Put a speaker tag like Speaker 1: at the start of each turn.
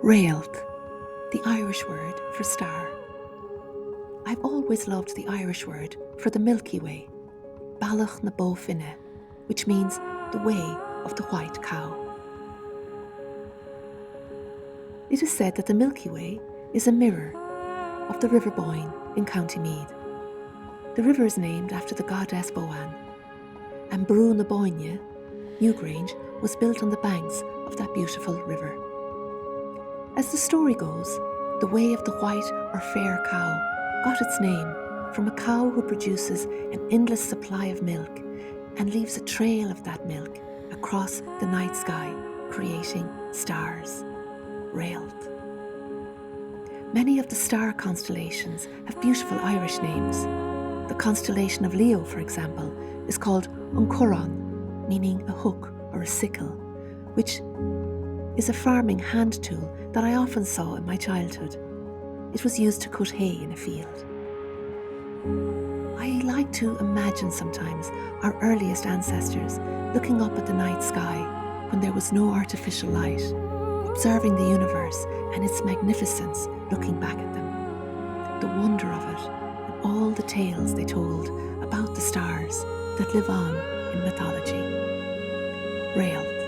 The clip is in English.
Speaker 1: Réalt, the Irish word for star. I've always loved the Irish word for the Milky Way, Bealach na Bó Finne, which means the way of the white cow. It is said that the Milky Way is a mirror of the River Boyne in County Meath. The river is named after the goddess Boann, and Brú na Bóinne, Newgrange, was built on the banks of that beautiful river. As the story goes, the way of the white or fair cow got its name from a cow who produces an endless supply of milk and leaves a trail of that milk across the night sky, creating stars. Réalt. Many of the star constellations have beautiful Irish names. The constellation of Leo, for example, is called An Chomhairán, meaning a hook or a sickle, which is a farming hand tool that I often saw in my childhood. It was used to cut hay in a field. I like to imagine sometimes our earliest ancestors looking up at the night sky when there was no artificial light, observing the universe and its magnificence, looking back at them, the wonder of it, and all the tales they told about the stars that live on in mythology. Réalt.